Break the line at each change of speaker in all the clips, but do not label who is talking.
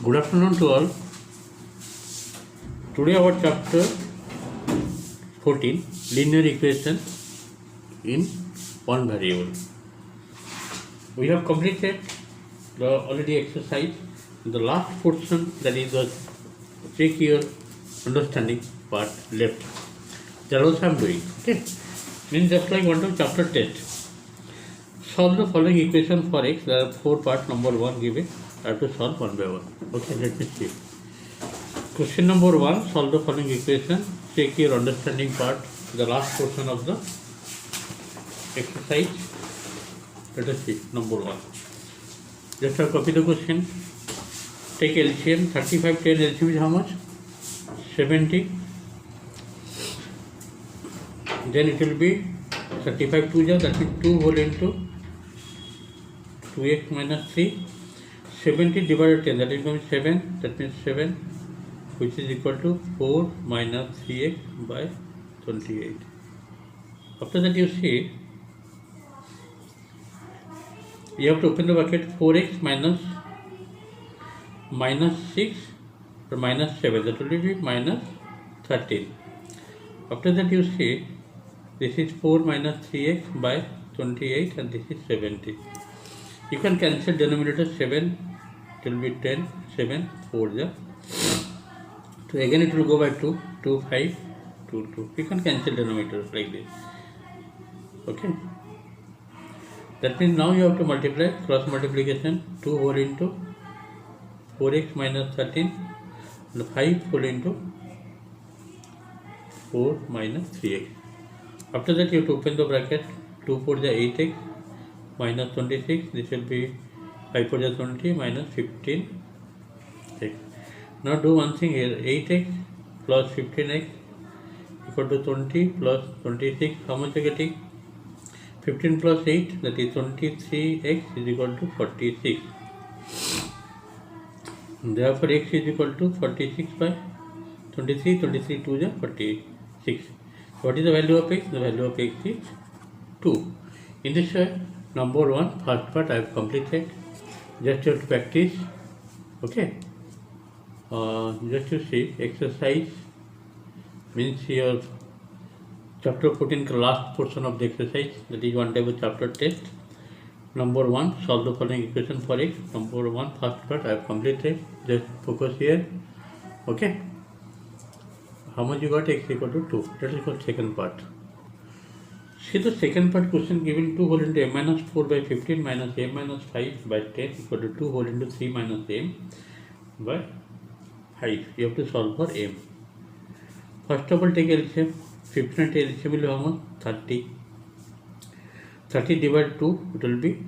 Good afternoon to all. Today our chapter 14 linear equation in one variable. We have completed the already exercise. The last portion, that is the check your understanding part left. That also I am doing. Okay. Means just like one of chapter test. Solve the following equation for x. There are 4 parts. Number 1 given. I have to solve one by one. Okay, let me see. Question number 1, solve the following equation. Check your understanding part, the last portion of the exercise. Let us see, number 1. Just have copy the question. Take LCM, 35, 10 LCM is how much? 70. Then it will be 35 2 ja, that is 2 whole into 2x minus 3. 70 divided 10, that is going to be 7, that means 7, which is equal to 4 minus 3x by 28. After that you see, you have to open the bracket 4x minus 6 or minus 7, that will be minus 13. After that you see, this is 4 minus 3x by 28 and this is 70. You can cancel denominator 7, it will be 10, 7, 4 ja. So again it will go by 2, 2, 5, 2, 2. You can cancel denominators like this. Okay. That means now you have to multiply, cross multiplication, 2 whole into 4x minus 13 and 5 whole into 4 minus 3x. After that you have to open the bracket, 2 4 the 8x minus 26, this will be 5 4 the 20 minus 15x. Now do one thing here, 8x plus 15x equal to 20 plus 26, how much are you getting? 15 plus 8, that is 23x is equal to 46. Therefore x is equal to 46 by 23, 23 2 is 46. What is the value of x? The value of x is 2. In this way, number 1, first part I have completed. Just to practice. Okay. Just to see, exercise means your chapter 14 last portion of the exercise, that is one type of chapter test. Number 1, solve the following equation for x. Number 1, first part I have completed. Just focus here. Okay. How much you got? X equal to 2. That is called second part. See the second part question given 2 whole into m minus 4 by 15 minus m minus 5 by 10 equal to 2 whole into 3 minus m by 5. You have to solve for m. First of all, take LCM. 15 and LCM will be how much? 30. 30 divided 2, it will be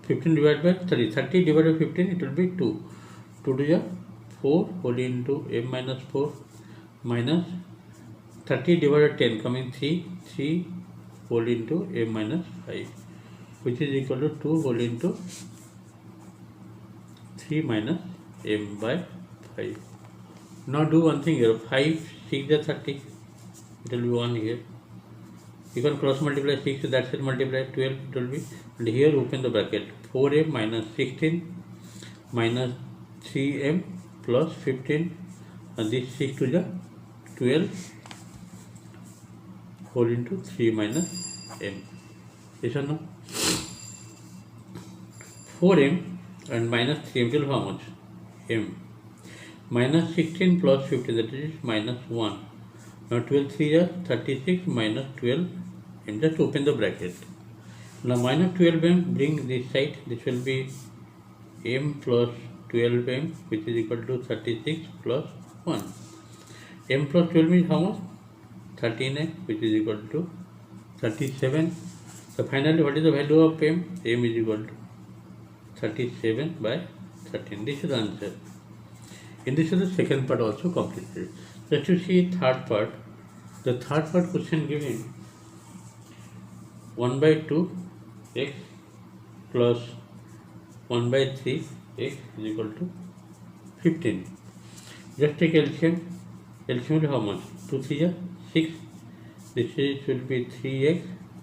15 divided by 30. 30 divided by 15, it will be 2. 2 to the 4 whole into m minus 4 minus 30 divided 10 coming 3. 3 whole into m minus 5, which is equal to 2 whole into 3 minus m by 5. Now do one thing here, 5, 6 is 30, it will be 1 here. You can cross multiply 6, that will multiply 12, it will be, and here open the bracket, 4m minus 16 minus 3m plus 15, and this 6 to the 12 whole into 3 minus m. Yes or no? 4m and minus 3m will how much? m. Minus 16 plus 15, that is minus 1. Now 12 3 is 36 minus 12 m. Just open the bracket. Now minus 12m, bring this side. This will be m plus 12m, which is equal to 36 plus 1. m plus 12 is how much? 13x, which is equal to 37. So finally, what is the value of m? m is equal to 37 by 13. This is the answer. In this is the second part also completed. Let's see third part. The third part question given 1 by 2 x plus 1 by 3 x is equal to 15. Just take LCM. LCM is how much? 2 3 is 6. This is will be 3x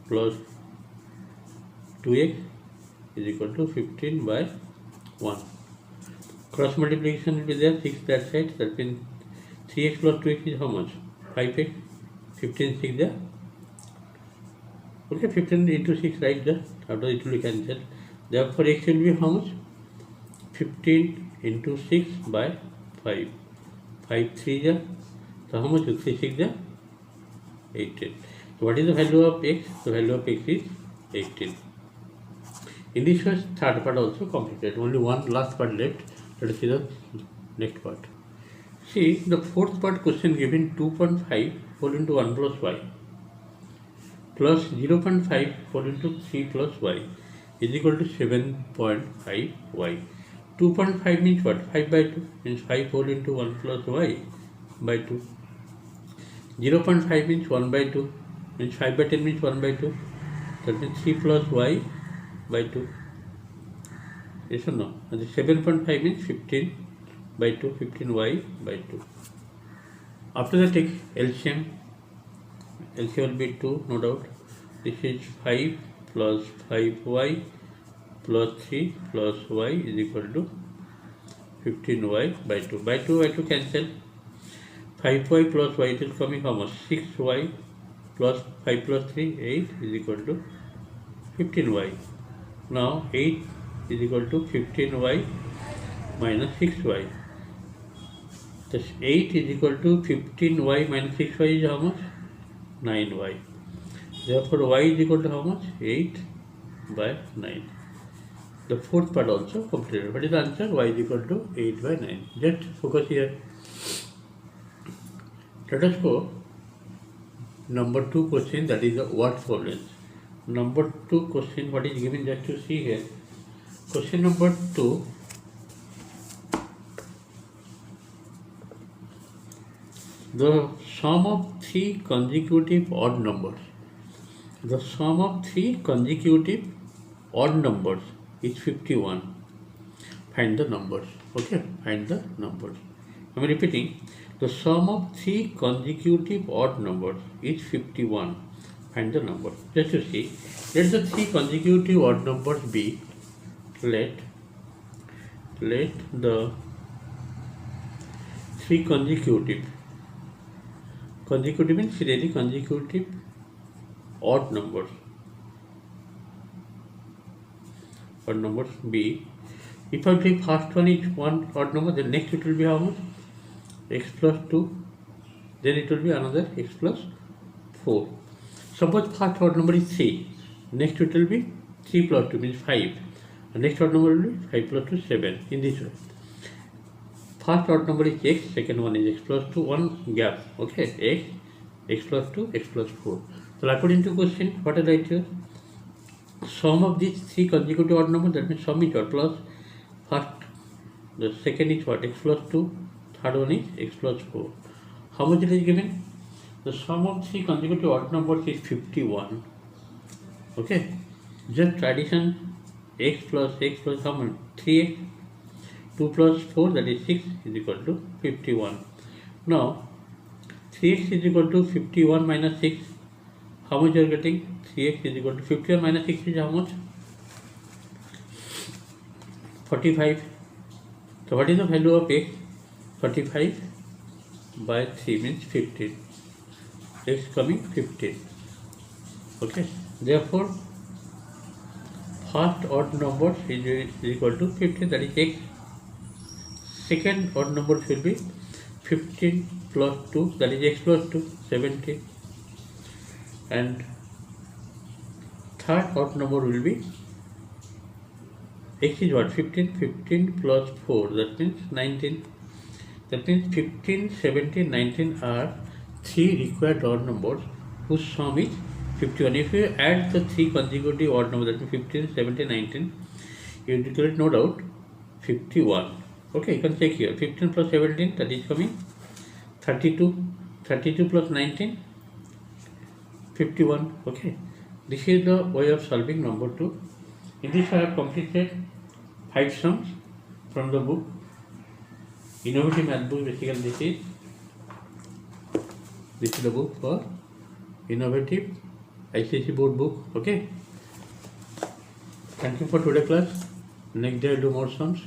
plus 2x is equal to 15 by 1. Cross multiplication will be there, 6 that side, that means 3x plus 2x is how much? 5x, 15 6 there. Okay, 15 into 6 right there, after it will be cancelled. Therefore x will be how much? 15 into 6 by 5. 5 3 there. So how much? 3 6 there? 18. So what is the value of x? The value of x is 18. In this way, third part also completed. Only one last part left. Let us see the next part. See the fourth part question given 2.5 whole into 1 plus y plus 0.5 whole into 3 plus y is equal to 7.5 y. 2.5 means what? 5 by 2 means 5 whole into 1 plus y by 2. 0.5 means 1 by 2 means 5 by 10 means 1 by 2. That means 3 plus y by 2. Yes or no? And the 7.5 means 15 by 2, 15y by 2. After that, take LCM. LCM will be 2, no doubt. This is 5 plus 5y plus 3 plus y is equal to 15y by 2. By 2 cancel. 5y plus y, it is coming how much? 6y plus 5 plus 3, 8 is equal to 15y. Now 8 is equal to 15y minus 6y. Thus 8 is equal to 15y minus 6y is how much? 9y. Therefore y is equal to how much? 8 by 9. The fourth part also completed. What is the answer? Y is equal to 8 by 9. Just focus here. Let us go number 2 question, that is the word problems. Number 2 question, what is given, just to see here. Question number 2. The sum of 3 consecutive odd numbers. The sum of 3 consecutive odd numbers is 51. Find the numbers. Okay, find the numbers. I am repeating. The sum of 3 consecutive odd numbers is 51. Find the number. Just to see, let the 3 consecutive odd numbers be, let the 3 consecutive means really consecutive odd numbers be. If I take first one is one odd number, then next it will be how much? X plus 2, then it will be another x plus 4. Suppose first odd number is 3, next it will be 3 plus 2 means 5, and next odd number will be 5 plus 2 7, in this way. First odd number is x, second one is x plus 2, one gap, okay, x plus 2, x plus 4. So according to question, what I write here? Sum of these 3 consecutive odd numbers, that means sum is what? Plus first, the second is what? X plus 2, third one is x plus 4. How much it is given? The sum of 3 consecutive odd numbers is 51. Okay, just addition x plus how much? 3x, 2 plus 4, that is 6, is equal to 51. Now 3x is equal to 51 minus 6. How much you are getting? 3x is equal to 51 minus 6 is how much? 45. So what is the value of x? 45 by 3 means 15. X coming 15. Okay. Therefore, first odd number is equal to 15, that is x. Second odd number will be 15 plus 2, that is x plus 2, 17. And third odd number will be x is what? 15 plus 4, that means 19. That means 15, 17, 19 are 3 required odd numbers whose sum is 51. If you add the 3 consecutive odd numbers, that means 15, 17, 19, you will get no doubt 51. Okay, you can check here. 15 plus 17, that is coming 32. 32 plus 19, 51. Okay, this is the way of solving number 2. In this I have completed 5 sums from the book Innovative Math Book. Basically this is the book for Innovative ICSE board book. Okay, thank you for today class. Next day I'll do more sums.